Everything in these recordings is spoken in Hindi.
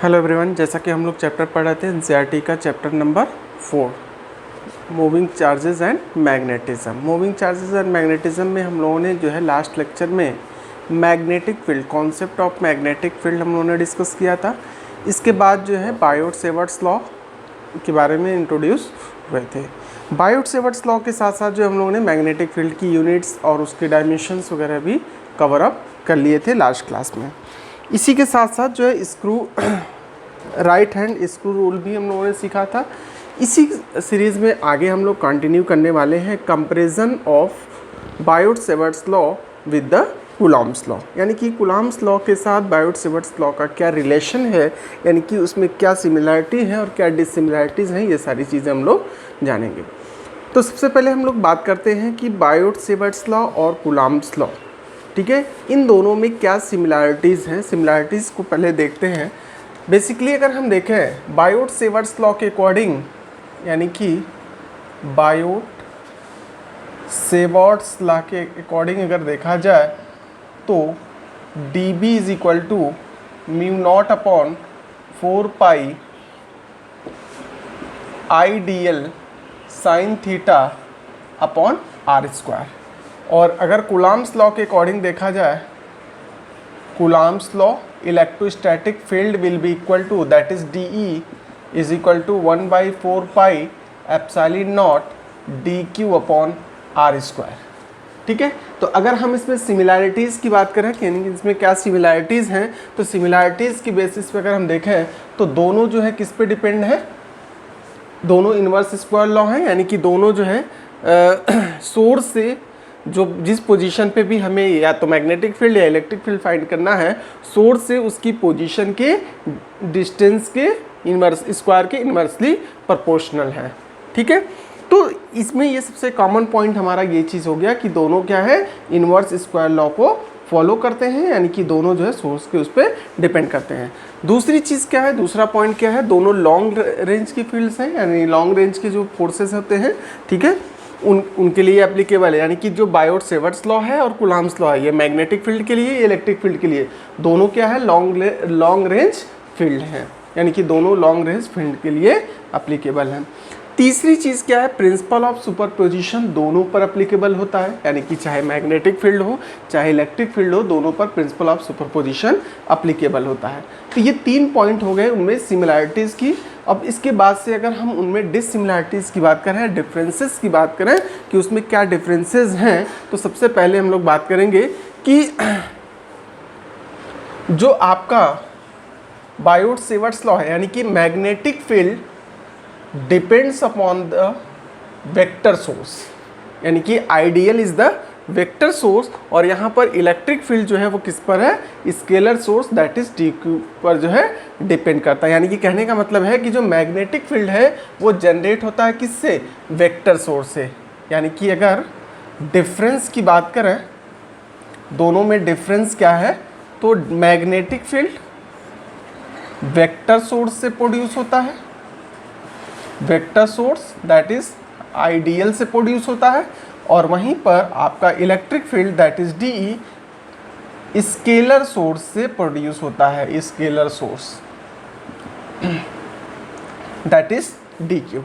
हेलो एवरीवन, जैसा कि हम लोग चैप्टर पढ़ रहे थे एनसीईआरटी का chapter number 4 moving charges and magnetism. Moving charges and magnetism में हम लोगों ने जो है लास्ट लेक्चर में magnetic field, concept of magnetic field हम लोगों ने डिस्कस किया था। इसके बाद जो है बायोट-सेवर्ट्स लॉ के बारे में इंट्रोड्यूस हुए थे। बायोट-सेवर्ट्स लॉ के साथ साथ जो हम लोगों ने मैग्नेटिक फील्ड की यूनिट्स और उसके डायमेंशंस वगैरह भी कवर अप कर लिए थे लास्ट क्लास में। इसी के साथ साथ जो है screw right hand screw rule भी हम लोगों ने सीखा था। इसी सीरीज़ में आगे हम लोग कंटिन्यू करने वाले हैं comparison of Biot-Savart's law with the Coulomb's law, यानी कि कूलॉम्स लॉ के साथ बायोट-सेवर्ट्स लॉ का क्या रिलेशन है, यानी कि उसमें क्या सिमिलरिटी है और क्या डिससिमिलरिटीज़ हैं, ये सारी चीज़ें हम लोग जानेंगे। तो सबसे पहले हम लोग बात करते हैं कि बायोट-सेवर्ट्स लॉ और कूलॉम्स लॉ, ठीक है, इन दोनों में क्या सिमिलरिटीज़ हैं। सिमिलरिटीज़ को पहले देखते हैं। बेसिकली अगर हम देखें बायोट-सेवर्ट्स लॉ के अकॉर्डिंग, यानी कि बायोट-सेवर्ट्स लॉ के अकॉर्डिंग अगर देखा जाए तो dB is equal to mu not upon 4 IDL sine theta upon R square. और अगर कूलॉम्स लॉ के अकॉर्डिंग देखा जाए, Coulomb's law electrostatic field will be equal to, that is DE is equal to 1/4 epsilon not DQ upon R square. ठीक है, तो अगर हम इसमें सिमिलैरिटीज़ की बात करें कि यानी कि इसमें क्या सिमिलैरिटीज़ हैं, तो सिमिलैरिटीज़ की बेसिस पे अगर हम देखें तो दोनों जो है किस पे डिपेंड है, दोनों इन्वर्स स्क्वायर लॉ हैं, यानी कि दोनों जो है सोर्स से जो जिस पोजीशन पे भी हमें या तो मैग्नेटिक फील्ड या इलेक्ट्रिक फील्ड फाइंड करना है, सोर्स से उसकी पोजीशन के डिस्टेंस के इन्वर्स स्क्वायर के इन्वर्सली प्रोपोर्शनल है। ठीक है, तो इसमें ये सबसे कॉमन पॉइंट हमारा ये चीज़ हो गया कि दोनों क्या है, इन्वर्स स्क्वायर लॉ को फॉलो करते हैं, यानी कि दोनों जो है सोर्स के उस पर डिपेंड करते हैं। दूसरी चीज़ क्या है, दूसरा पॉइंट क्या है, दोनों लॉन्ग रेंज की फील्ड्स हैं, यानी लॉन्ग रेंज के जो फोर्सेस होते हैं, ठीक है, उनके लिए एप्लीकेबल है। यानी कि जो बायोट-सेवर्ट्स लॉ है और कूलॉम्स लॉ है, ये मैग्नेटिक फील्ड के लिए, इलेक्ट्रिक फील्ड के लिए, दोनों क्या है, लॉन्ग रेंज फील्ड है, यानी कि दोनों लॉन्ग रेंज फील्ड के लिए एप्लीकेबल हैं। तीसरी चीज़ क्या है, प्रिंसिपल ऑफ सुपरपोजिशन दोनों पर एप्लीकेबल होता है, यानी कि चाहे मैग्नेटिक फील्ड हो चाहे इलेक्ट्रिक फील्ड हो, दोनों पर प्रिंसिपल ऑफ सुपरपोजिशन एप्लीकेबल होता है। तो ये 3 पॉइंट हो गए उनमें सिमिलैरिटीज़ की। अब इसके बाद से अगर हम उनमें डिससिमिलरिटीज़ की बात करें, डिफरेंसेस की बात करें कि उसमें क्या डिफरेंसेस हैं, तो सबसे पहले हम लोग बात करेंगे कि जो आपका बायोट-सेवर्ट्स लॉ है, यानी कि magnetic field depends upon the vector source, यानी कि ideal is the vector source, और यहाँ पर इलेक्ट्रिक फील्ड जो है वो किस पर है, scalar source, that is DQ पर जो है डिपेंड करता है। यानी कि कहने का मतलब है कि जो मैग्नेटिक फील्ड है वो जनरेट होता है किससे, वेक्टर सोर्स से। यानी कि अगर डिफरेंस की बात करें, दोनों में डिफरेंस क्या है, तो मैग्नेटिक फील्ड वेक्टर सोर्स से प्रोड्यूस होता है, vector source that is ideal से प्रोड्यूस होता है, और वहीं पर आपका electric field that is DE scalar source से प्रोड्यूस होता है, scalar source that is DQ।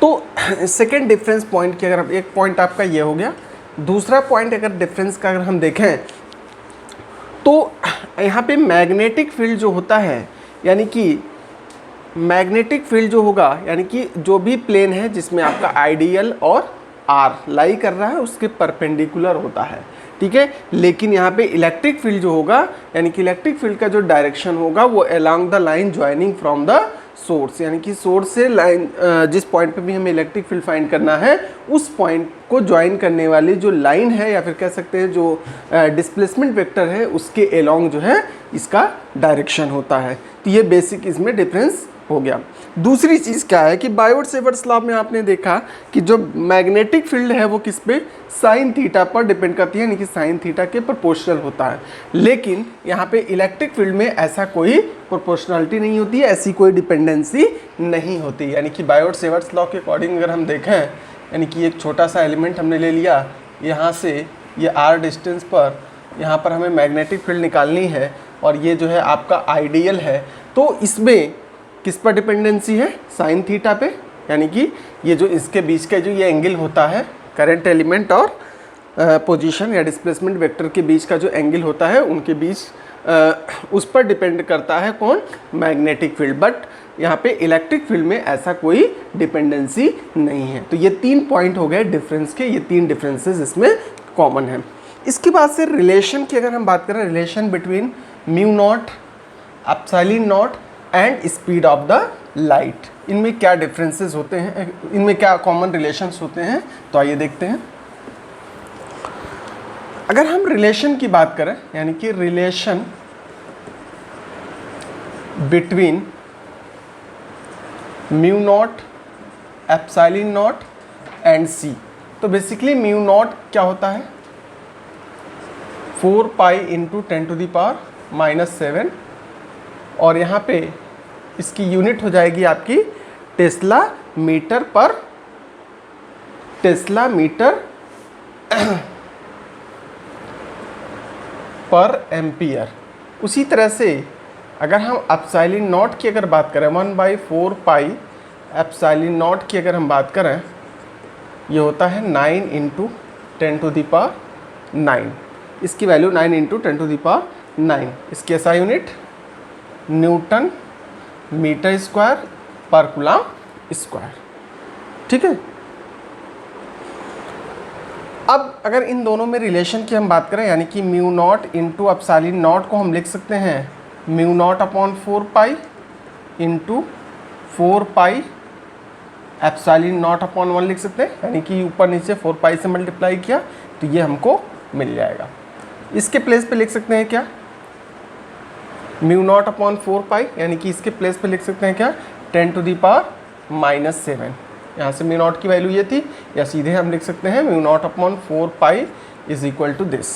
तो सेकेंड डिफरेंस पॉइंट की अगर एक पॉइंट आपका ये हो गया, दूसरा पॉइंट अगर डिफरेंस का अगर हम देखें तो यहाँ पे मैग्नेटिक फील्ड जो होता है, यानी कि मैग्नेटिक फील्ड जो होगा, यानी कि जो भी प्लेन है जिसमें आपका आइडियल और R लाई कर रहा है उसके परपेंडिकुलर होता है, ठीक है। लेकिन यहाँ पे इलेक्ट्रिक फील्ड जो होगा, यानी कि इलेक्ट्रिक फील्ड का जो डायरेक्शन होगा वो along the line joining from the source, यानी कि सोर्स से लाइन जिस पॉइंट पे भी हमें इलेक्ट्रिक फील्ड फाइंड करना है उस पॉइंट को ज्वाइन करने वाली जो लाइन है, या फिर कह सकते हैं जो डिस्प्लेसमेंट वेक्टर है, उसके अलोंग जो है इसका डायरेक्शन होता है। तो ये बेसिक इसमें डिफरेंस हो गया। दूसरी चीज़ क्या है कि बायोट-सेवर्ट्स लॉ में आपने देखा कि जो मैग्नेटिक फील्ड है वो किस पे, साइन थीटा पर डिपेंड करती है, यानी कि साइन थीटा के प्रोपोर्शनल होता है। लेकिन यहाँ पे इलेक्ट्रिक फील्ड में ऐसा कोई प्रोपोर्शनलिटी नहीं होती है, ऐसी कोई डिपेंडेंसी नहीं होती। यानी कि बायोट-सेवर्ट्स लॉ के अकॉर्डिंग अगर हम देखें, यानी कि एक छोटा सा एलिमेंट हमने ले लिया यहाँ से, ये R डिस्टेंस पर यहाँ पर हमें मैग्नेटिक फील्ड निकालनी है और ये जो है आपका आइडियल है, तो इसमें किस पर डिपेंडेंसी है? साइन थीटा पे, यानी कि ये जो इसके बीच का जो ये एंगल होता है करंट एलिमेंट और पोजीशन या डिस्प्लेसमेंट वेक्टर के बीच का जो एंगल होता है उनके बीच उस पर डिपेंड करता है कौन? Magnetic field. बट यहाँ पे इलेक्ट्रिक फील्ड में ऐसा कोई डिपेंडेंसी नहीं है। तो ये 3 पॉइंट हो गए डिफरेंस के, ये 3 डिफरेंसेस इसमें कॉमन है। इसके बाद से रिलेशन की अगर हम बात करें, relation between mu not, epsilon not and speed of the light, इनमें क्या डिफरेंसेस होते हैं, इनमें क्या कॉमन रिलेशंस होते हैं, तो आइए देखते हैं। अगर हम रिलेशन की बात करें, यानी कि relation between mu not, epsilon not and C, तो बेसिकली म्यू नॉट क्या होता है? 4 पाई इंटू 10⁻⁻⁷, और यहाँ पे इसकी यूनिट हो जाएगी आपकी टेस्ला मीटर पर एम्पियर। उसी तरह से अगर हम एप्सिलॉन नॉट की अगर बात करें, 1/4 पाई एप्सिलॉन नॉट की अगर हम बात करें, ये होता है 9 इंटू 10⁹, इसकी वैल्यू 9 इंटू 10⁹। इसकी SI unit newton metre square पर कूलम स्क्वायर। ठीक है। अब अगर इन दोनों में रिलेशन की हम बात करें, यानी कि mu not into epsilon not को हम लिख सकते हैं mu not upon 4 pi into 4 pi epsilon not upon 1 लिख सकते हैं, यानी कि ऊपर नीचे 4 पाई से मल्टीप्लाई किया तो ये हमको मिल जाएगा। इसके प्लेस पे लिख सकते हैं क्या? म्यू नॉट अपॉन 4 पाई, यानी कि इसके प्लेस पे लिख सकते हैं क्या? 10⁻⁷। यहाँ से म्यू नॉट की वैल्यू ये थी, या सीधे हम लिख सकते हैं mu not upon 4 pi is equal to this.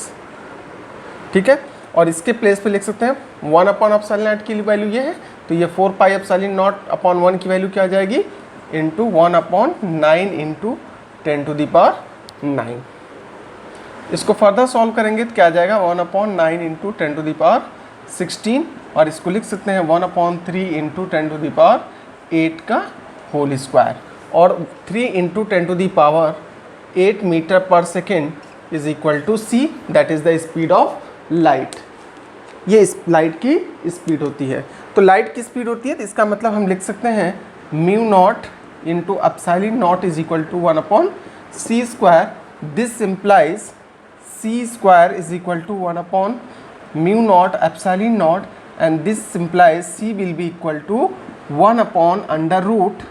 ठीक है। और इसके प्लेस पे लिख सकते हैं 1 अपॉन एप्सिलॉन नॉट की वैल्यू ये है, तो ये 4 पाई एप्सिलॉन नॉट अपॉन 1 की वैल्यू क्या आ जाएगी? Into 1 upon 9 into 10⁹। इसको फर्दर सॉल्व करेंगे तो क्या आ जाएगा? 1 अपॉन 9 इंटू 10⁻16, और इसको लिख सकते हैं 1 अपॉन 3 इंटू 10⁸ का होल स्क्वायर, और 3 इंटू 10⁸ मीटर पर second is equal to C, that is the speed of light. ये लाइट की स्पीड होती है। तो लाइट की स्पीड होती है, तो इसका मतलब हम लिख सकते हैं mu not into epsilon not is equal to 1 upon C square. This implies C square is equal to 1 upon mu not epsilon not, and this implies C will be equal to 1 upon under root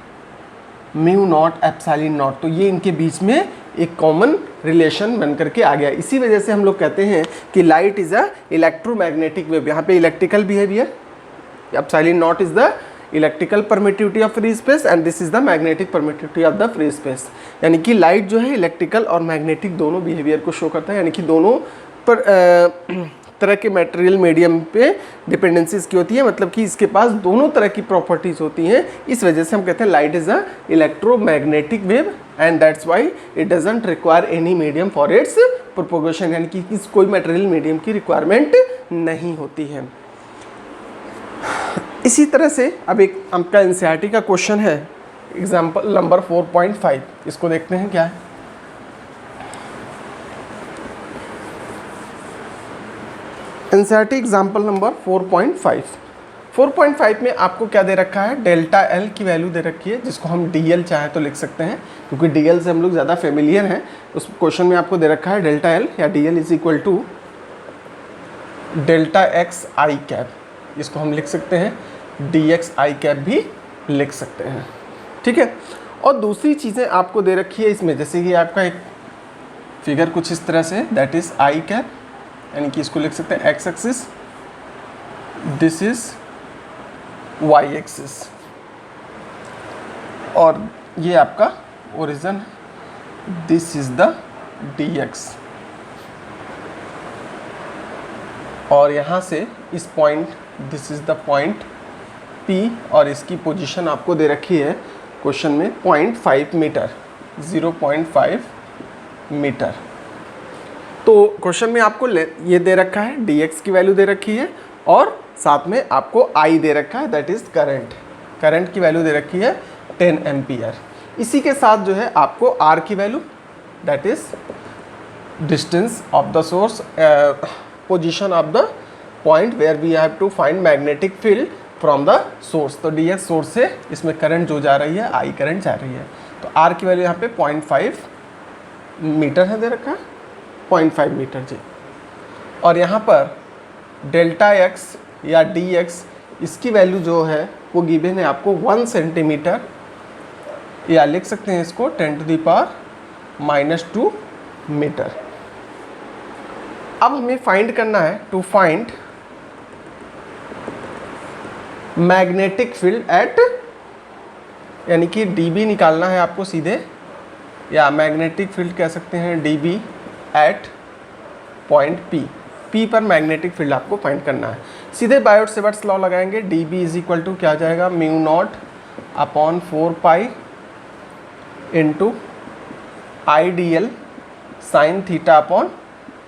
mu not epsilon not. तो ये इनके बीच में एक कॉमन रिलेशन बन करके आ गया। इसी वजह से हम लोग कहते हैं कि light is a electromagnetic wave. यहाँ पे electrical behaviour, epsilon not is the electrical permittivity of free space and this is the magnetic permittivity of the free space. यानी कि लाइट जो है इलेक्ट्रिकल और मैग्नेटिक दोनों बिहेवियर को शो करता है, यानी कि दोनों पर तरह के मटेरियल मीडियम पे डिपेंडेंसी इसकी होती है, मतलब कि इसके पास दोनों तरह की प्रॉपर्टीज़ होती हैं। इस वजह से हम कहते हैं light is a electromagnetic wave and that's why it doesn't require any medium for its propagation, यानी कि कोई मटेरियल मीडियम की रिक्वायरमेंट नहीं होती है। इसी तरह से अब एक आपका एनसीईआरटी का क्वेश्चन है, एग्जाम्पल नंबर 4.5, इसको देखते हैं क्या है। NCERT example number 4.5। 4.5 में आपको क्या दे रखा है? डेल्टा एल की वैल्यू दे रखी है, जिसको हम डीएल चाहे तो लिख सकते हैं, क्योंकि डीएल से हम लोग ज़्यादा फेमिलियर हैं। उस क्वेश्चन में आपको दे रखा है डेल्टा एल या D L is equal to delta X I cap. इसको हम लिख सकते हैं डी एक्स आई कैप भी लिख सकते हैं। ठीक है। और दूसरी चीज़ें आपको दे रखी है इसमें, जैसे कि आपका एक फिगर कुछ इस तरह से, दैट इज़ आई कैप, यानी कि इसको लिख सकते हैं X axis, this is Y axis, और ये आपका origin, this is the D X. और यहाँ से इस point, this is the point P, और इसकी पोजीशन आपको दे रखी है क्वेश्चन में 0.5 मीटर, 0.5 मीटर। तो क्वेश्चन में आपको ये दे रखा है, dx की वैल्यू दे रखी है और साथ में आपको I दे रखा है, दैट इज करंट की वैल्यू दे रखी है 10 एम्पियर। इसी के साथ जो है आपको R की value, that is distance of the source, position of the point where we have to find magnetic field from the source. तो dx सोर्स से इसमें करंट जो जा रही है, I करंट जा रही है। तो R की वैल्यू यहाँ पे 0.5 मीटर है, दे रखा है 0.5 मीटर जी। और यहाँ पर डेल्टा x या dx, इसकी वैल्यू जो है वो गिवन है आपको 1 सेंटीमीटर, या लिख सकते हैं इसको 10⁻⁻² मीटर। अब हमें फाइंड करना है, to find magnetic field at, यानी कि dB निकालना है आपको सीधे, या मैग्नेटिक फील्ड कह सकते हैं dB एट पॉइंट P पर मैग्नेटिक फील्ड आपको फाइंड करना है। सीधे बायोट-सेवर्ट्स लॉ लगाएंगे, dB इज इक्वल टू क्या आ जाएगा, μ0/4π into IDL sine theta upon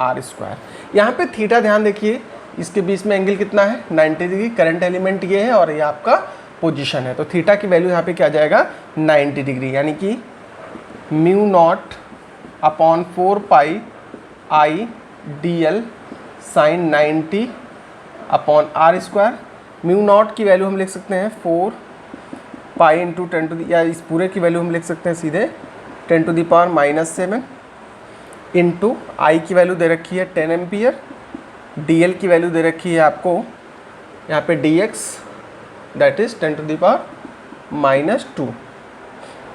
R²। यहाँ पे थीटा ध्यान देखिए, इसके बीच में एंगल कितना है, 90 डिग्री। करंट एलिमेंट ये है और ये आपका पोजीशन है, तो थीटा की वैल्यू यहाँ पे क्या आ जाएगा, 90 डिग्री, यानी कि μ0/4π IDL साइन 90 अपॉन R²। μ0 की वैल्यू हम लिख सकते हैं 4π इंटू 10 या इस पूरे की वैल्यू हम लिख सकते हैं सीधे 10⁻⁻7 इंटू I की वैल्यू दे रखी है 10 एम्पियर, DL की वैल्यू दे रखी है आपको यहाँ पे dx, दैट इज 10⁻²।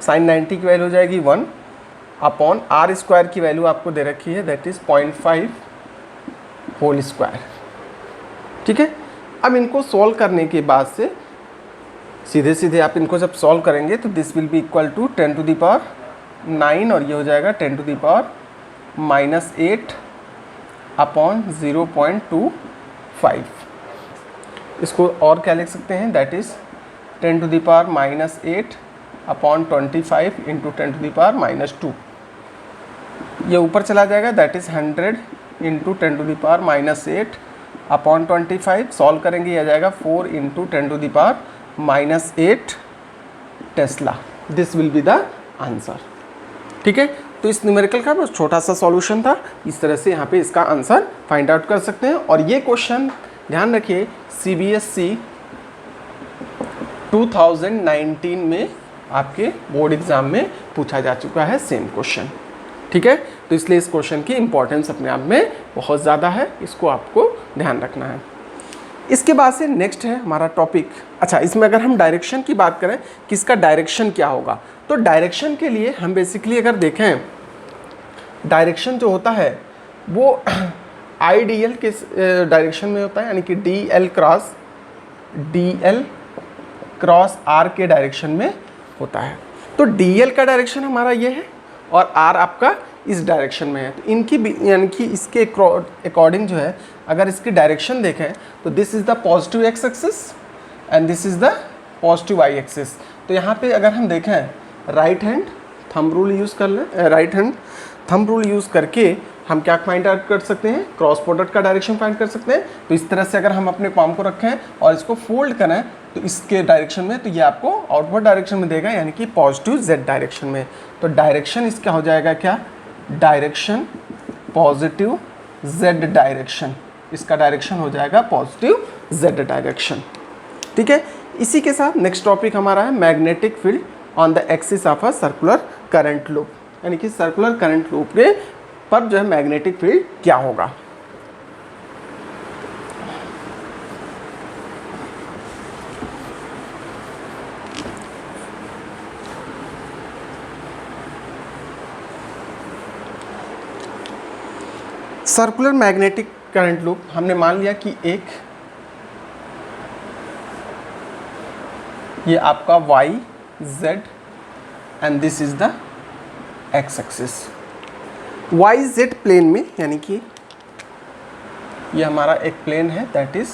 साइन 90 की वैल्यू हो जाएगी 1 अपॉन R² की वैल्यू आपको दे रखी है, दैट इज 0.5 होल स्क्वायर। ठीक है, अब इनको सॉल्व करने के बाद से सीधे सीधे आप इनको जब सॉल्व करेंगे तो this will be equal to 10⁹ और ये हो जाएगा 10⁻⁻8 अपॉन 0.25। इसको और क्या लिख सकते हैं, दैट इज 10⁻⁻8 अपॉन 25 इंटू 10⁻⁻2। ये ऊपर चला जाएगा, that is 100 into 10⁻⁻8 upon 25। Solve करेंगे, यह आ जाएगा 4 into 10⁻⁸ Tesla. This will be the answer. ठीक है, तो इस न्यूमेरिकल का बस छोटा सा सॉल्यूशन था, इस तरह से यहाँ पे इसका आंसर फाइंड आउट कर सकते हैं। और ये क्वेश्चन ध्यान रखिए CBSE 2019 में आपके बोर्ड एग्जाम में पूछा जा चुका है सेम क्वेश्चन। ठीक है, तो इसलिए इस क्वेश्चन की इंपॉर्टेंस अपने आप में बहुत ज़्यादा है, इसको आपको ध्यान रखना है। इसके बाद से नेक्स्ट है हमारा टॉपिक। अच्छा, इसमें अगर हम डायरेक्शन की बात करें कि इसका डायरेक्शन क्या होगा, तो डायरेक्शन के लिए हम बेसिकली अगर देखें, डायरेक्शन जो होता है वो IDL के डायरेक्शन में होता है, यानी कि DL क्रॉस R के डायरेक्शन में होता है। तो DL का डायरेक्शन हमारा ये है और R आपका इस डायरेक्शन में है। तो इनकी यानी कि इसके अकॉर्डिंग जो है, अगर इसकी डायरेक्शन देखें तो this is the positive x axis and this is the positive y axis. तो यहाँ पे अगर हम देखें right hand thumb rule use कर लें, right hand thumb rule use करके हम क्या फाइंड आउट कर सकते हैं, क्रॉस प्रोडक्ट का डायरेक्शन फाइंड कर सकते हैं। तो इस तरह से अगर हम अपने पाम को रखें और इसको फोल्ड करें तो इसके डायरेक्शन में, तो ये आपको आउटवर्ड डायरेक्शन में देगा, यानी कि पॉजिटिव z डायरेक्शन में। तो डायरेक्शन इसका हो जाएगा क्या, डायरेक्शन पॉजिटिव z डायरेक्शन, इसका डायरेक्शन हो जाएगा पॉजिटिव z डायरेक्शन। ठीक है, इसी के साथ नेक्स्ट टॉपिक हमारा है magnetic field on the axis of a circular current loop, यानी कि सर्कुलर करंट लूप के पर जो है मैग्नेटिक फील्ड क्या होगा। सर्कुलर मैग्नेटिक करंट लूप हमने मान लिया कि एक ये आपका y z and this is the x axis. y z plane में, यानी कि ये हमारा एक प्लेन है, दैट इज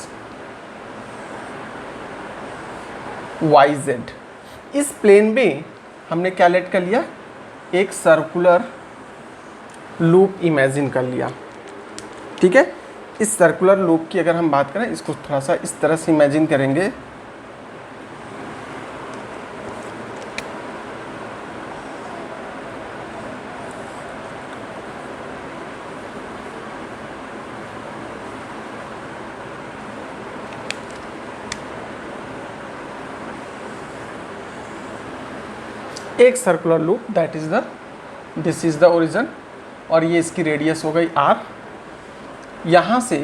y z। इस प्लेन में हमने क्या लेट कर लिया, एक सर्कुलर लूप इमेजिन कर लिया। ठीक है। इस सर्कुलर लूप की अगर हम बात करें, इसको थोड़ा सा इस तरह से इमेजिन करेंगे। एक circular loop, that is the this is the origin, और ये इसकी रेडियस हो गई r। यहाँ से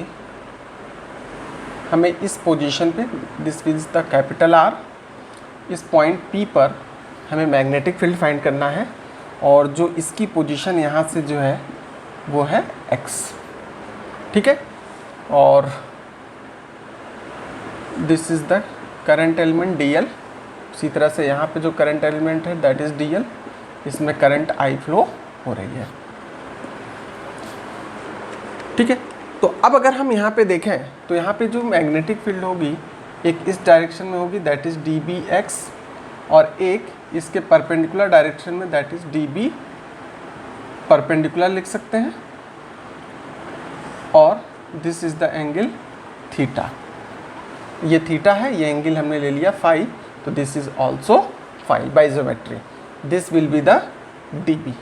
हमें इस पोजीशन पे, this is the capital R, इस पॉइंट P पर हमें मैग्नेटिक फील्ड फाइंड करना है, और जो इसकी पोजीशन यहाँ से जो है वो है x, ठीक है। और this is the current element dl। इसी तरह से यहाँ पे जो करंट एलिमेंट है दैट इज dl, इसमें करंट I फ्लो हो रही है, ठीक है। तो अब अगर हम यहाँ पे देखें तो यहाँ पे जो मैग्नेटिक फील्ड होगी एक इस डायरेक्शन में होगी, दैट इज dbx, और एक इसके परपेंडिकुलर डायरेक्शन में, दैट इज db परपेंडिकुलर लिख सकते हैं, और this is the angle theta. ये थीटा है, ये एंगल हमने ले लिया फाई, तो this is also phi by geometry, this will be the db।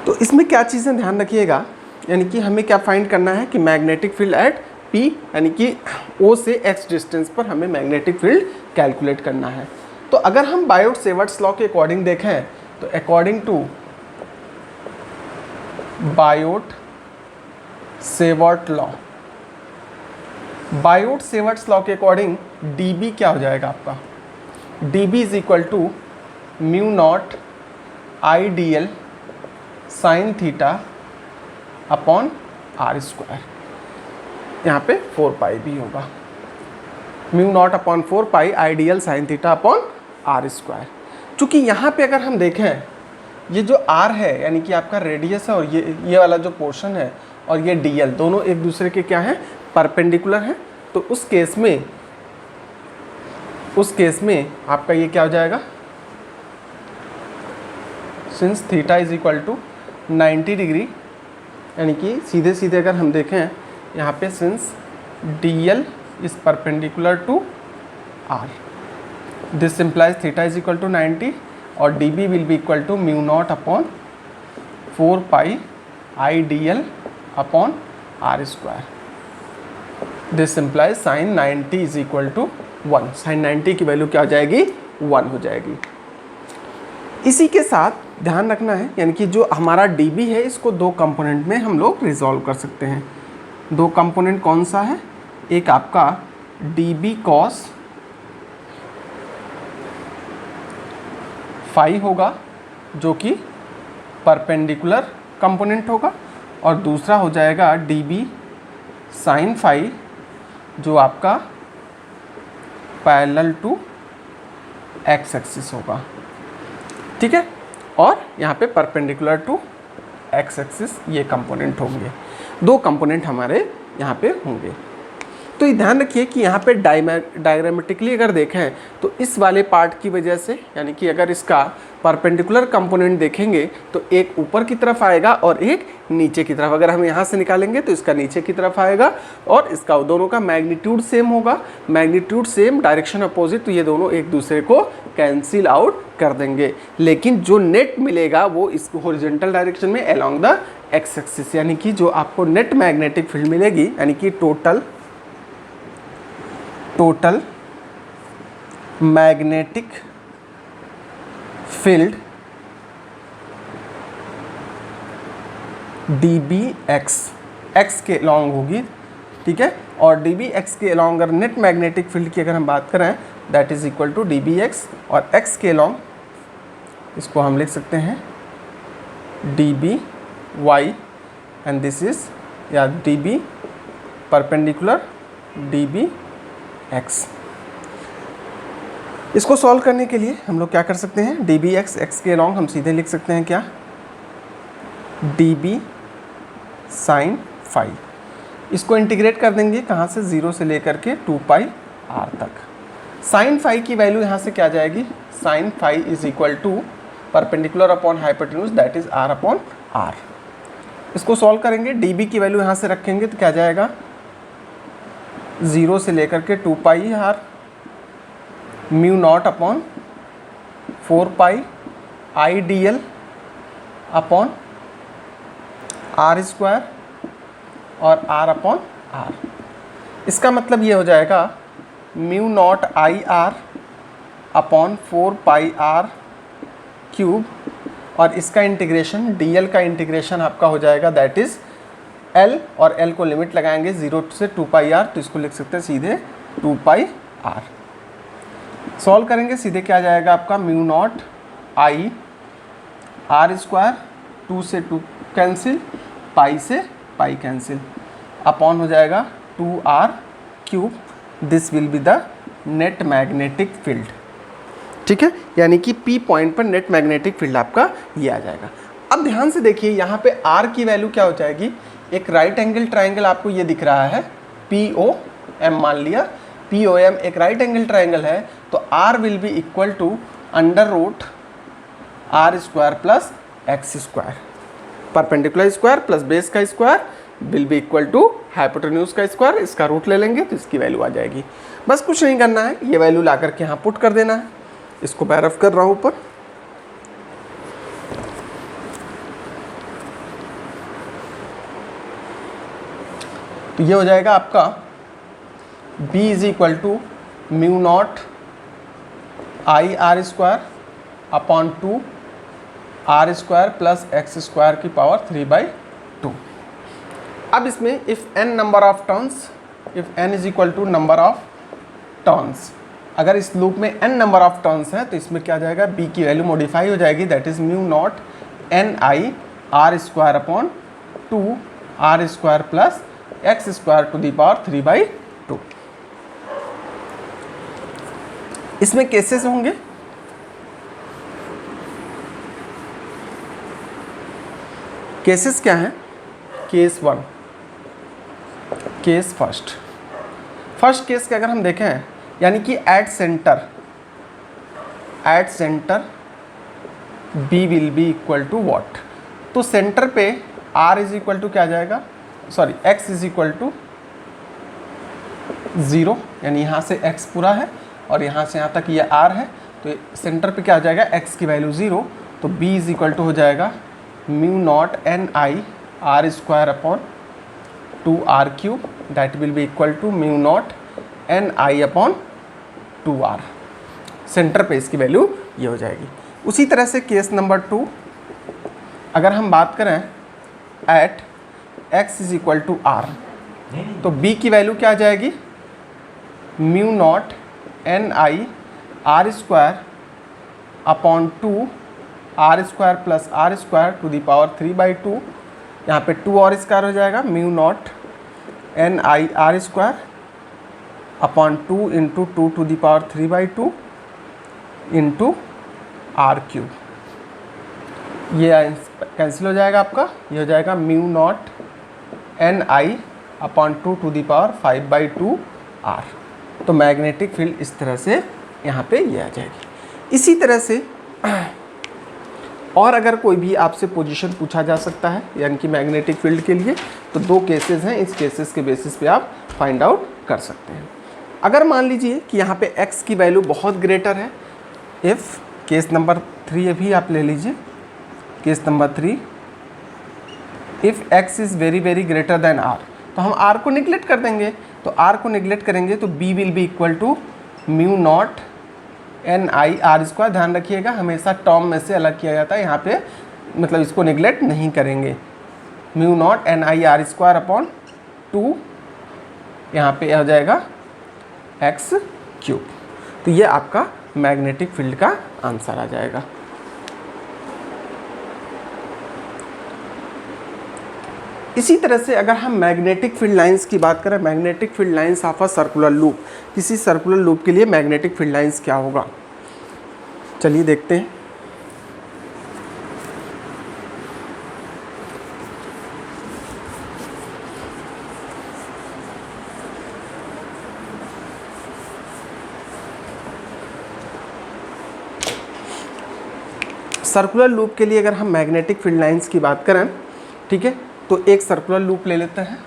तो इसमें क्या चीज़ें ध्यान रखिएगा, यानी कि हमें क्या फाइंड करना है कि मैग्नेटिक फील्ड एट P, यानी कि O से x डिस्टेंस पर हमें मैग्नेटिक फील्ड कैलकुलेट करना है। तो अगर हम बायोट सेवर्ट्स लॉ के अकॉर्डिंग देखें तो according to Biot Savart law, Biot Savart's law के अकॉर्डिंग dB क्या हो जाएगा आपका, dB is equal to mu naught I D L sine theta upon R square, यहाँ पे 4 पाई भी होगा, mu not upon 4 pi I D L sine theta upon R square. चूँकि यहाँ पे अगर हम देखें ये जो r है यानी कि आपका रेडियस है, और ये वाला जो पोर्शन है और ये dl दोनों एक दूसरे के क्या हैं, परपेंडिकुलर हैं। तो उस केस में आपका ये क्या हो जाएगा, since theta is equal to 90 degree, यानी कि सीधे सीधे अगर हम देखें यहाँ पे since dl is perpendicular to r, this implies theta is equal to 90, और dB will be equal to mu not upon 4 pi I D L upon R square, this implies sine 90 is equal to 1, sine 90 की वैल्यू क्या हो जाएगी, 1 हो जाएगी। इसी के साथ ध्यान रखना है, यानी कि जो हमारा dB है इसको दो कंपोनेंट में हम लोग रिजॉल्व कर सकते हैं। दो कंपोनेंट कौन सा है, एक आपका dB cos फाई होगा जो कि परपेंडिकुलर कंपोनेंट होगा, और दूसरा हो जाएगा dB sin फाई जो आपका पैरेलल टू x एक्सिस होगा, ठीक है। और यहाँ पे परपेंडिकुलर टू x एक्सिस ये कंपोनेंट होंगे, दो कंपोनेंट हमारे यहाँ पे होंगे। तो ये ध्यान रखिए कि यहाँ पे डायग्रामेटिकली अगर देखें तो इस वाले पार्ट की वजह से, यानी कि अगर इसका परपेंडिकुलर कंपोनेंट देखेंगे तो एक ऊपर की तरफ आएगा और एक नीचे की तरफ, अगर हम यहाँ से निकालेंगे तो इसका नीचे की तरफ आएगा, और इसका दोनों का मैग्नीट्यूड सेम होगा, मैग्नीट्यूड सेम, डायरेक्शन अपोजिट, तो ये दोनों एक दूसरे को कैंसिल आउट कर देंगे। लेकिन जो नेट मिलेगा वो इसको हॉरिजॉन्टल डायरेक्शन में अलोंग द एक्स एक्सिस, यानी कि जो आपको नेट मैग्नेटिक फील्ड मिलेगी, यानी कि total magnetic field dB x के अलोंग होगी, ठीक है। और dB x के अलोंग अगर नेट मैग्नेटिक फील्ड की अगर हम बात करें that is equal to dB x, और x के अलोंग इसको हम लिख सकते हैं dB y, and this is या dB परपेंडिकुलर dB x। इसको सॉल्व करने के लिए हम लोग क्या कर सकते हैं, dB x के अलोंग हम सीधे लिख सकते हैं क्या, dB साइन फाई। इसको इंटीग्रेट कर देंगे कहाँ से, 0 से लेकर के 2 पाई r तक। साइन फाई की वैल्यू यहाँ से क्या जाएगी, sine phi is equal to perpendicular upon hypotenuse that is r upon r। इसको सॉल्व करेंगे, dB की वैल्यू यहाँ से रखेंगे तो क्या जाएगा, 0 से लेकर के 2 pi R mu not upon 4 pi I D L upon R square और आर अपॉन आर। इसका मतलब ये हो जाएगा mu naught I R upon 4 pi R cube, और इसका इंटीग्रेशन dl का इंटीग्रेशन आपका हो जाएगा दैट इज़ l, और l को लिमिट लगाएंगे 0 से 2 पाई आर, तो इसको लिख सकते हैं सीधे 2 पाई आर। सॉल्व करेंगे सीधे क्या जाएगा आपका, mu naught I R square, 2 से 2 कैंसिल, पाई से पाई कैंसिल, अपॉन हो जाएगा 2r cube. This will be the net magnetic field. ठीक है, यानी कि P पॉइंट पर नेट मैग्नेटिक फील्ड आपका ये आ जाएगा। अब ध्यान से देखिए यहाँ पे R की वैल्यू क्या हो जाएगी, एक राइट एंगल ट्राइंगल आपको ये दिख रहा है POM, मान लिया POM एक राइट एंगल ट्राइंगल है, तो R will be equal to under root R square plus X square, perpendicular square plus base का square will be equal to hypotenuse का स्क्वायर, इसका रूट ले लेंगे तो इसकी वैल्यू आ जाएगी। बस कुछ नहीं करना है, ये वैल्यू ला करके यहाँ पुट कर देना है। इसको मैं रफ कर रहा हूँ ऊपर, तो ये हो जाएगा आपका B is equal to mu naught I R square upon 2 R square plus X square की पावर 3/2। अब इसमें if n number of turns, if n is equal to number of turns, अगर इस लूप में n नंबर ऑफ टर्न्स है तो इसमें क्या जाएगा, b की वैल्यू मॉडिफाई हो जाएगी that is mu naught n I R square upon 2 R square plus X square to the power 3/2। इसमें केसेस होंगे, केसेस क्या हैं, केस 1, केस फर्स्ट केस के अगर हम देखें, यानी कि at centre B will be equal to what, तो सेंटर पे R इज इक्वल टू क्या आ जाएगा, sorry X is equal to 0, यानी यहाँ से X पूरा है और यहाँ से यहाँ तक ये R है, तो सेंटर पे क्या आ जाएगा, X की वैल्यू 0, तो B इज इक्वल टू हो जाएगा mu naught n I R square upon 2r cube, that will be equal to mu naught n I upon 2r। Centre पे इसकी वैल्यू ये हो जाएगी। उसी तरह से केस नंबर 2 अगर हम बात करें at x is equal to r, तो b की वैल्यू क्या आ जाएगी, mu naught n I R square upon 2 R square plus R square to the power 3/2, यहाँ पे 2 और स्क्वायर हो जाएगा, mu naught n I R square upon 2 into 2 to the power 3/2 into R cube, ये कैंसिल हो जाएगा आपका, ये हो जाएगा mu naught n I upon 2 to the power 5/2 R. तो मैग्नेटिक फील्ड इस तरह से यहाँ पे ये आ जाएगी। इसी तरह से और अगर कोई भी आपसे पोजीशन पूछा जा सकता है, यानी कि मैग्नेटिक फील्ड के लिए, तो 2 केसेस हैं, इस केसेस के बेसिस पे आप फाइंड आउट कर सकते हैं। अगर मान लीजिए कि यहाँ पे x की वैल्यू बहुत ग्रेटर है, इफ़ केस नंबर 3 अभी आप ले लीजिए, case number 3, if x is very very greater than r, तो हम r को निगलेक्ट कर देंगे, तो r को निगलेक्ट करेंगे तो b will be equal to mu naught n I R square. ध्यान रखिएगा हमेशा टर्म में से अलग किया जाता है, यहाँ पे मतलब इसको निगलेक्ट नहीं करेंगे, mu naught n I R square upon 2, यहाँ पे हो जाएगा x क्यूब। तो ये आपका मैग्नेटिक फील्ड का आंसर आ जाएगा। इसी तरह से अगर हम मैग्नेटिक फील्ड लाइंस की बात करें, magnetic field lines of a circular loop, किसी सर्कुलर लूप के लिए मैग्नेटिक फील्ड लाइंस क्या होगा, चलिए देखते हैं। सर्कुलर लूप के लिए अगर हम मैग्नेटिक फील्ड लाइंस की बात करें, ठीक है, तो एक सर्कुलर लूप ले लेते हैं।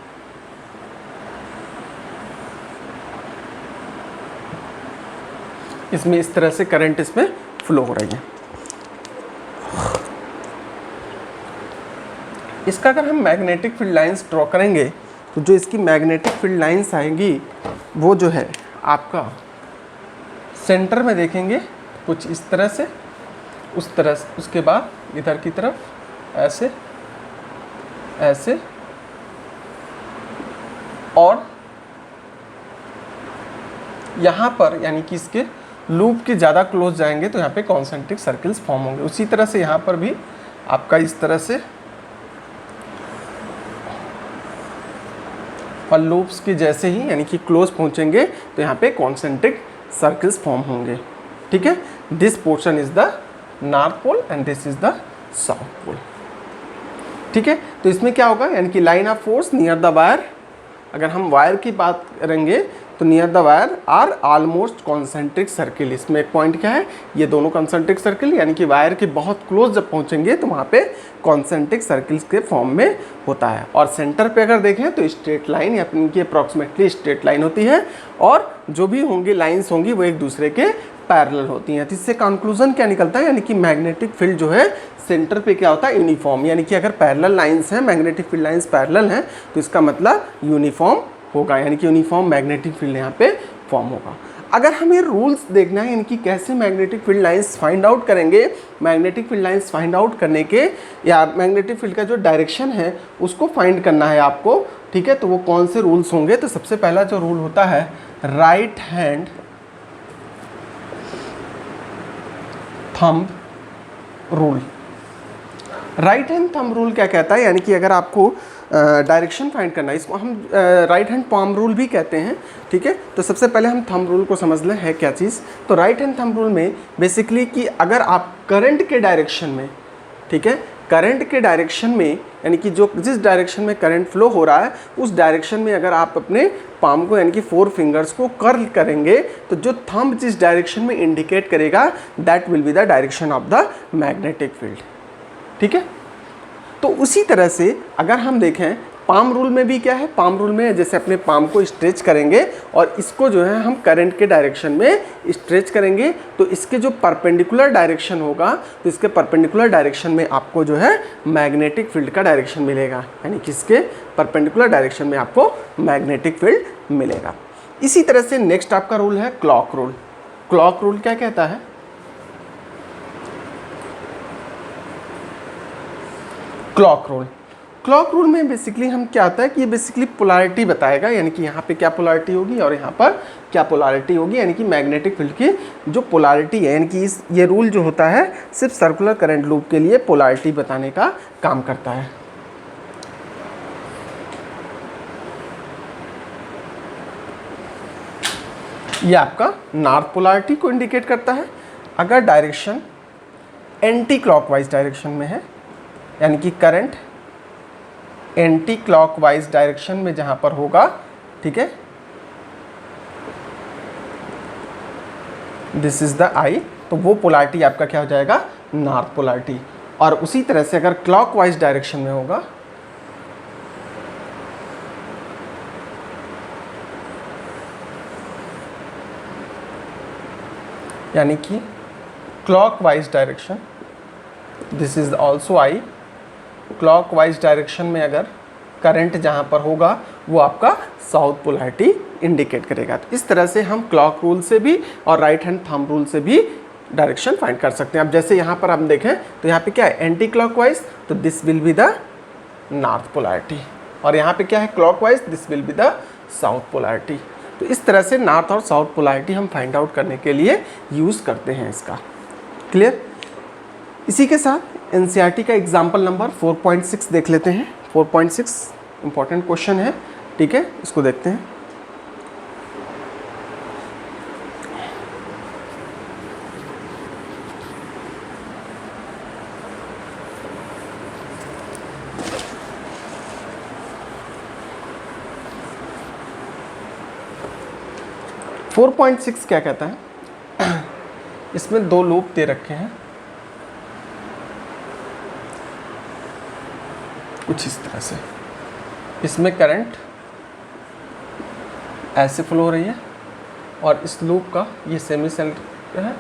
इसमें इस तरह से करंट इसमें फ्लो हो रही है। इसका अगर हम मैग्नेटिक फील्ड लाइंस ड्रॉ करेंगे तो जो इसकी मैग्नेटिक फील्ड लाइंस आएंगी वो जो है आपका सेंटर में देखेंगे कुछ इस तरह से, उस तरह से, उसके बाद इधर की तरफ ऐसे ऐसे, और यहाँ पर यानी कि इसके लूप के ज़्यादा क्लोज जाएंगे तो यहाँ पे कॉन्सेंट्रिक सर्कल्स फॉर्म होंगे। उसी तरह से यहाँ पर भी आपका इस तरह से, और लूप्स के जैसे ही यानी कि क्लोज पहुँचेंगे तो यहाँ पे कॉन्सेंट्रिक सर्कल्स फॉर्म होंगे। ठीक है, this portion is the north pole and this is the south pole. ठीक है, तो इसमें क्या होगा, यानी कि line of force near the wire, अगर हम वायर की बात करेंगे तो near the wire are almost concentric circle. इसमें एक पॉइंट क्या है, ये दोनों कॉन्सेंट्रिक सर्किल यानी कि वायर के बहुत क्लोज जब पहुंचेंगे तो वहाँ पे कॉन्सेंट्रिक सर्किल्स के फॉर्म में होता है। और सेंटर पे अगर देखें तो स्ट्रेट लाइन या इनकी अप्रॉक्सीमेटली स्ट्रेट लाइन होती है, और जो भी होंगी लाइन्स होंगी वो एक दूसरे के पैरेलल होती हैं। तो इससे कंक्लूजन क्या निकलता है, यानी कि मैग्नेटिक फील्ड जो है सेंटर पे क्या होता है, यूनिफॉर्म। यानी कि अगर पैरेलल लाइंस हैं, मैग्नेटिक फील्ड लाइंस पैरेलल हैं, तो इसका मतलब यूनिफॉर्म होगा, यानी कि यूनिफॉर्म मैग्नेटिक फील्ड यहाँ पे फॉर्म होगा। अगर हमें रूल्स देखना है, यानी कि कैसे magnetic field lines find out करेंगे, magnetic field lines find out करने के, या मैग्नेटिक फील्ड का जो डायरेक्शन है उसको फाइंड करना है आपको। ठीक है, तो वो कौन से रूल्स होंगे, तो सबसे पहला जो रूल होता है right hand thumb rule. Right hand thumb rule क्या कहता है, यानी कि अगर आपको डायरेक्शन फाइंड करना है, इसको हम राइट हैंड पाम रूल भी कहते हैं। ठीक है, तो सबसे पहले हम थंब रूल को समझ लें है क्या चीज़। तो राइट हैंड थंब रूल में बेसिकली कि अगर आप करंट के डायरेक्शन में, ठीक है, करंट के डायरेक्शन में, यानी कि जो जिस डायरेक्शन में करंट फ्लो हो रहा है उस डायरेक्शन में अगर आप अपने पाम को यानी कि 4 फिंगर्स को कर्ल करेंगे तो जो थंब जिस डायरेक्शन में इंडिकेट करेगा that will be the direction of the magnetic field. ठीक है, तो उसी तरह से अगर हम देखें पाम रूल में भी क्या है, पाम रूल में जैसे अपने पाम को स्ट्रेच करेंगे और इसको जो है हम करंट के डायरेक्शन में स्ट्रेच करेंगे तो इसके जो परपेंडिकुलर डायरेक्शन होगा तो इसके परपेंडिकुलर डायरेक्शन में आपको जो है मैग्नेटिक फील्ड का डायरेक्शन मिलेगा, यानी कि इसके परपेंडिकुलर डायरेक्शन में आपको मैग्नेटिक फील्ड मिलेगा। इसी तरह से नेक्स्ट आपका रूल है क्लॉक रूल। क्लॉक रूल क्या कहता है, क्लॉक रूल, क्लॉक रूल में बेसिकली हम क्या होता है कि ये बेसिकली पोलैरिटी बताएगा, यानी कि यहाँ पे क्या पोलैरिटी होगी और यहाँ पर क्या पोलैरिटी होगी, यानी कि मैग्नेटिक फील्ड की जो पोलैरिटी है, यानी कि ये रूल जो होता है सिर्फ सर्कुलर करंट लूप के लिए पोलैरिटी बताने का काम करता है। ये आपका नॉर्थ पोलैरिटी को इंडिकेट करता है। अगर डायरेक्शन एंटी क्लॉकवाइज डायरेक्शन में है, यानी कि करंट एंटी क्लॉकवाइज डायरेक्शन में जहां पर होगा, ठीक है, दिस इज द आई, तो वो पोलैरिटी आपका क्या हो जाएगा, नॉर्थ पोलैरिटी। और उसी तरह से अगर क्लॉकवाइज डायरेक्शन में होगा, यानी कि clockwise direction, this is also I, clockwise direction में अगर करंट जहाँ पर होगा वो आपका साउथ पोलैरिटी इंडिकेट करेगा। तो इस तरह से हम क्लॉक रूल से भी और राइट हैंड थंब रूल से भी डायरेक्शन फाइंड कर सकते हैं। अब जैसे यहाँ पर हम देखें तो यहाँ पे क्या है, एंटी क्लॉकवाइज, तो this will be the north polarity, और यहाँ पे क्या है clockwise, this will be the south polarity. तो इस तरह से नॉर्थ और साउथ पोलैरिटी हम फाइंड आउट करने के लिए यूज़ करते हैं इसका। क्लियर। इसी के साथ एनसीईआरटी का एग्जाम्पल नंबर 4.6 देख लेते हैं। 4.6 इंपॉर्टेंट क्वेश्चन है, ठीक है, इसको देखते हैं। फोर 4.6 क्या कहता है, इसमें 2 लूप दे रखे हैं कुछ इस तरह से। इसमें करंट ऐसे फ्लो हो रही है और इस लूप का ये सेमी सर्किल है,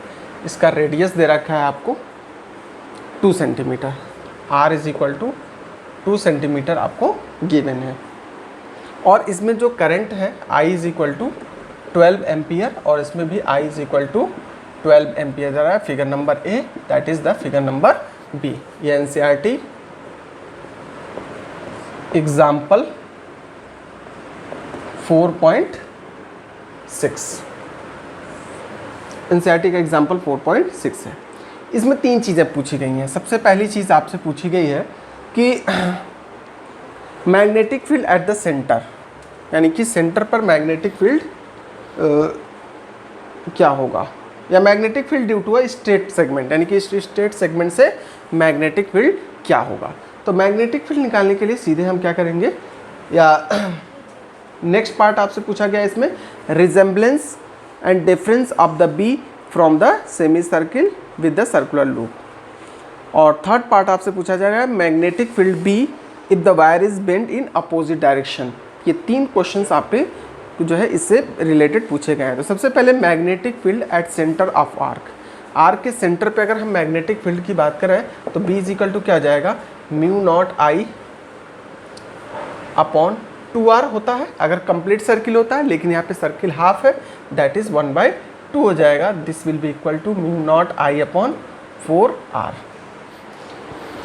इसका रेडियस दे रखा है आपको 2 centimetre. R is equal to 2 centimetre आपको गिवन है। और इसमें जो करंट है I is equal to 12 ampere और इसमें भी I is equal to 12 ampere जा रहा है। Figure number A, that is the figure number B. ये NCERT एग्जाम्पल 4.6, NCERT का एग्जाम्पल 4.6 है। इसमें 3 चीज़ें पूछी गई हैं। सबसे पहली चीज़ आपसे पूछी गई है कि magnetic field at the centre, यानी कि सेंटर पर मैग्नेटिक फील्ड क्या होगा, या magnetic field due to a straight segment, यानी कि इस स्ट्रेट सेगमेंट से मैग्नेटिक फील्ड क्या होगा। तो मैग्नेटिक फील्ड निकालने के लिए सीधे हम क्या करेंगे, या नेक्स्ट पार्ट आपसे पूछा गया इसमें resemblance and difference of the B from the semi circle with the circular loop. और थर्ड पार्ट आपसे पूछा जाएगा magnetic field B if the wire is bend in opposite direction. ये 3 क्वेश्चंस आप पे जो है इससे रिलेटेड पूछे गए हैं। तो सबसे पहले magnetic field at centre of arc के सेंटर पे अगर हम मैग्नेटिक फील्ड की बात करें तो B इज इक्वल टू क्या आ जाएगा, mu naught I upon 2R होता है अगर कंप्लीट सर्किल होता है, लेकिन यहाँ पे सर्किल हाफ है, दैट इज 1/2 हो जाएगा। This will be equal to mu naught I upon 4R।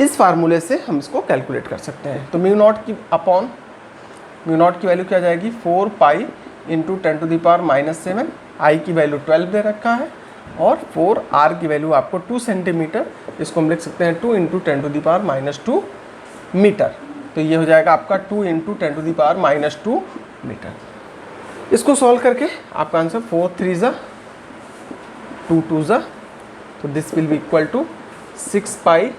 इस फार्मूले से हम इसको कैलकुलेट कर सकते हैं। तो म्यू नॉट की वैल्यू क्या जाएगी, 4 पाई इंटू 10⁻⁻⁷। I की वैल्यू 12 दे रखा है और 4R की वैल्यू आपको 2 सेंटीमीटर, इसको हम लिख सकते हैं 2 इंटू 10⁻⁻2 मीटर। तो ये हो जाएगा आपका 2 इंटू 10⁻⁻2 मीटर। इसको सॉल्व करके आपका आंसर 4 3 ज़ा 2 2 ज़ा, तो this will be equal to 6 pi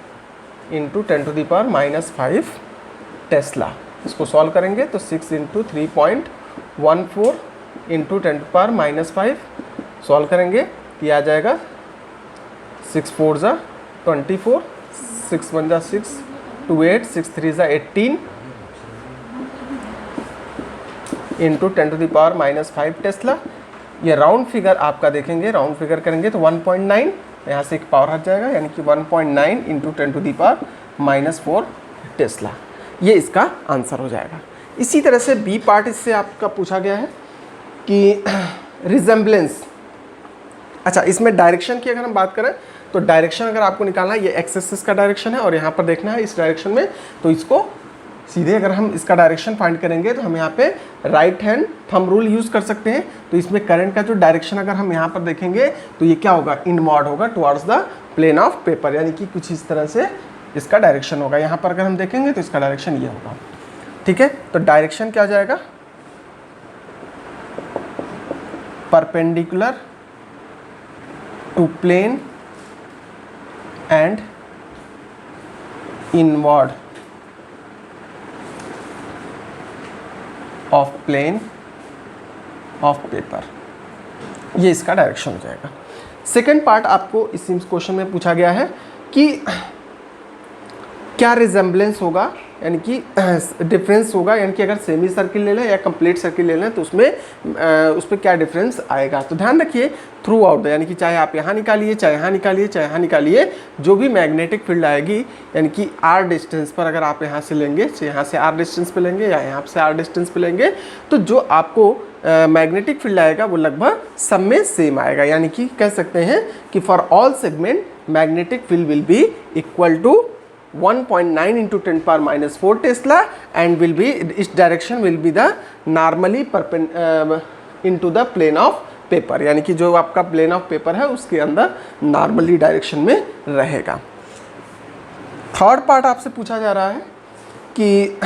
into 10⁻⁻5 tesla. इसको सॉल्व करेंगे तो 6 इंटू 3.14 इंटू 10⁻⁻5 सॉल्व करेंगे, ये आ जाएगा 6 4 ज़ा 24, 6 1 ज़ा 6, 2 8, 6 3 ज़ा 18 इंटू 10⁻⁻5 टेस्ला। ये राउंड फिगर आपका देखेंगे, राउंड फिगर करेंगे तो 1.9, यहाँ से एक पावर हट जाएगा, यानी कि 1.9 इंटू 10⁻⁻4 टेस्ला। ये इसका आंसर हो जाएगा। इसी तरह से बी पार्ट इससे आपका पूछा गया है कि रिजेम्बलेंस। अच्छा, इसमें डायरेक्शन की अगर हम बात करें तो डायरेक्शन अगर आपको निकालना है, ये एक्स एक्सिस का डायरेक्शन है और यहाँ पर देखना है इस डायरेक्शन में, तो इसको सीधे अगर हम इसका डायरेक्शन फाइंड करेंगे तो हम यहाँ पे right hand thumb rule use कर सकते हैं। तो इसमें करंट का जो डायरेक्शन अगर हम यहाँ पर देखेंगे तो ये क्या होगा, इनवर्ड होगा towards the plane of paper, यानी कि कुछ इस तरह से इसका डायरेक्शन होगा। यहाँ पर अगर हम देखेंगे तो इसका डायरेक्शन ये होगा। ठीक है, तो डायरेक्शन क्या जाएगा, perpendicular to plane and inward of plane of paper, ये इसका डायरेक्शन हो जाएगा। सेकंड पार्ट आपको इस क्वेश्चन में पूछा गया है कि क्या रिजेम्बलेंस होगा, यानी कि डिफरेंस होगा, यानी कि अगर सेमी सर्किल ले लें या कंप्लीट सर्किल ले लें तो उसमें उस पर क्या डिफरेंस आएगा। तो ध्यान रखिए थ्रू आउट, यानी कि चाहे आप यहाँ निकालिए, चाहे यहाँ निकालिए, चाहे यहाँ निकालिए, जो भी मैग्नेटिक फील्ड आएगी, यानी कि R डिस्टेंस पर अगर आप यहाँ से लेंगे, यहाँ से R डिस्टेंस पे लेंगे या यहाँ से R डिस्टेंस पे लेंगे, तो जो आपको मैग्नेटिक फील्ड आएगा वो लगभग सब में सेम आएगा। यानी कि कह सकते हैं कि for all segment magnetic field will be equal to 1.9 into 10⁻⁴ tesla and will be, इस direction will be the normally into the plane of paper, यानी कि जो आपका प्लेन ऑफ पेपर है उसके अंदर नॉर्मली डायरेक्शन में रहेगा। थर्ड पार्ट आपसे पूछा जा रहा है कि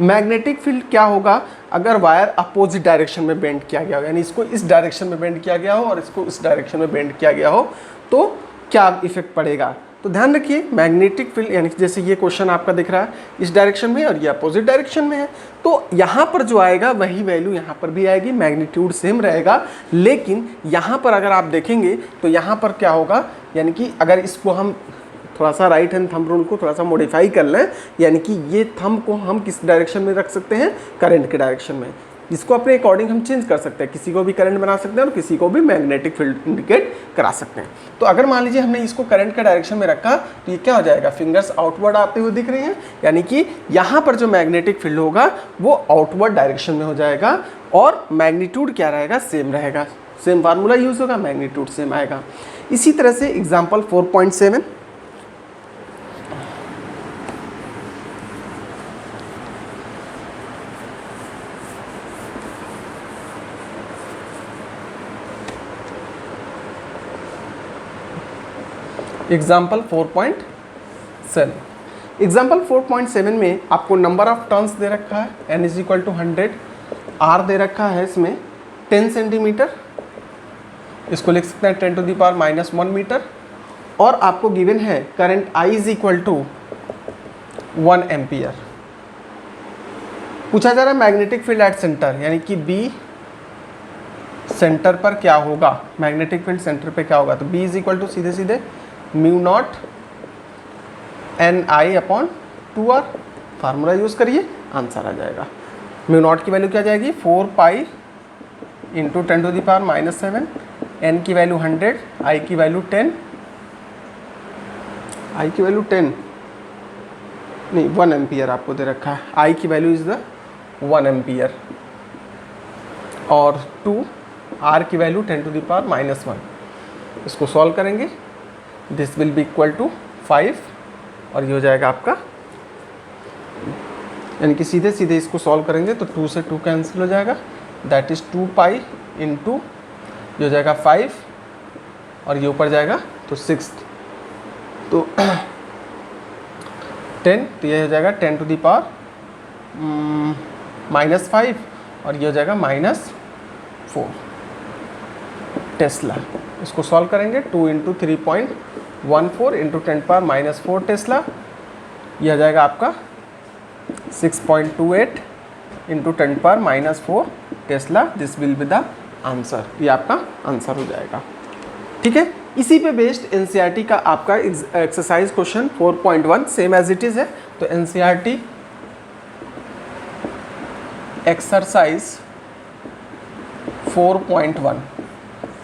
मैग्नेटिक फील्ड क्या होगा अगर वायर अपोजिट डायरेक्शन में बेंड किया गया हो, यानी इसको इस डायरेक्शन में बेंड किया गया हो और इसको इस डायरेक्शन में बेंड किया गया हो तो क्या इफेक्ट पड़ेगा। तो ध्यान रखिए मैग्नेटिक फील्ड, यानी कि जैसे ये क्वेश्चन आपका दिख रहा है इस डायरेक्शन में और ये अपोजिट डायरेक्शन में है, तो यहाँ पर जो आएगा वही वैल्यू यहाँ पर भी आएगी, मैग्नीट्यूड सेम रहेगा। लेकिन यहाँ पर अगर आप देखेंगे तो यहाँ पर क्या होगा, यानी कि अगर इसको हम थोड़ा सा राइट हैंड थंब रूल को थोड़ा सा मॉडिफाई कर लें, यानी कि ये थंब को हम किस डायरेक्शन में रख सकते हैं, करंट के डायरेक्शन में। इसको अपने अकॉर्डिंग हम चेंज कर सकते हैं, किसी को भी करंट बना सकते हैं और किसी को भी मैग्नेटिक फील्ड इंडिकेट करा सकते हैं। तो अगर मान लीजिए हमने इसको करंट के डायरेक्शन में रखा तो ये क्या हो जाएगा, फिंगर्स आउटवर्ड आते हुए दिख रही हैं, यानी कि यहाँ पर जो मैग्नेटिक फील्ड होगा वो आउटवर्ड डायरेक्शन में हो जाएगा और मैग्नीट्यूड क्या रहेगा, सेम रहेगा, सेम फार्मूला यूज होगा, मैग्नीट्यूड सेम आएगा। इसी तरह से एग्जाम्पल 4.7, एग्जाम्पल 4.7। एग्जाम्पल 4.7 में आपको नंबर ऑफ टर्न्स दे रखा है, n is equal to 100, r दे रखा है इसमें 10 सेंटीमीटर, इसको लिख सकते हैं 10 टू द पावर -1 मीटर, और आपको गिवन है current I is equal to 1 ampere. पूछा जा रहा है मैग्नेटिक फील्ड एट सेंटर, यानी कि B सेंटर पर क्या होगा, मैग्नेटिक फील्ड सेंटर पे क्या होगा, तो B इज इक्वल टू सीधे सीधे mu naught NI upon 2R, formula use करिए, आंसर आ जाएगा। म्यू नॉट की वैल्यू क्या जाएगी, 4 pi into 10 to the power -7, N की वैल्यू 100, I की वैल्यू 10, I की वैल्यू 10 नहीं 1 एम्पियर आपको दे रखा है, I की वैल्यू इज द 1 एम्पियर, और 2 R की वैल्यू 10 टू द पावर -1। इसको सॉल्व करेंगे, this will be equal to 5, और ये हो जाएगा आपका, यानी कि सीधे सीधे इसको सॉल्व करेंगे तो 2 से 2 कैंसिल हो जाएगा, दैट इज़ 2 पाई इंटू ये हो जाएगा 5, और ये ऊपर जाएगा तो 6, तो 10, तो ये हो जाएगा 10 टू द पावर -5, और ये हो जाएगा -4 टेस्ला। इसको सॉल्व करेंगे, 2 इंटू 3.14 इंटू 10 पावर -4 टेस्ला, यह आ जाएगा आपका 6.28 into 10 power -4 Tesla, this will be the answer, ये आपका आंसर हो जाएगा। ठीक है, इसी पे बेस्ड एनसीईआरटी का आपका exercise question 4.1 same as it is है। तो एनसीईआरटी एक्सरसाइज 4.1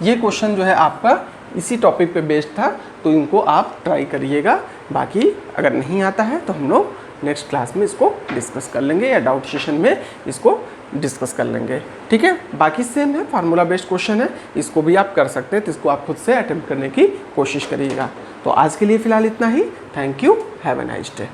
ये क्वेश्चन जो है आपका इसी टॉपिक पे बेस्ड था, तो इनको आप ट्राई करिएगा। बाकी अगर नहीं आता है तो हम लोग नेक्स्ट क्लास में इसको डिस्कस कर लेंगे, या डाउट सेशन में इसको डिस्कस कर लेंगे। ठीक है, बाकी सेम है, फार्मूला बेस्ड क्वेश्चन है, इसको भी आप कर सकते हैं, तो इसको आप खुद से अटेम्प्ट करने की कोशिश करिएगा। तो आज के लिए फ़िलहाल इतना ही। Thank you, have a nice day.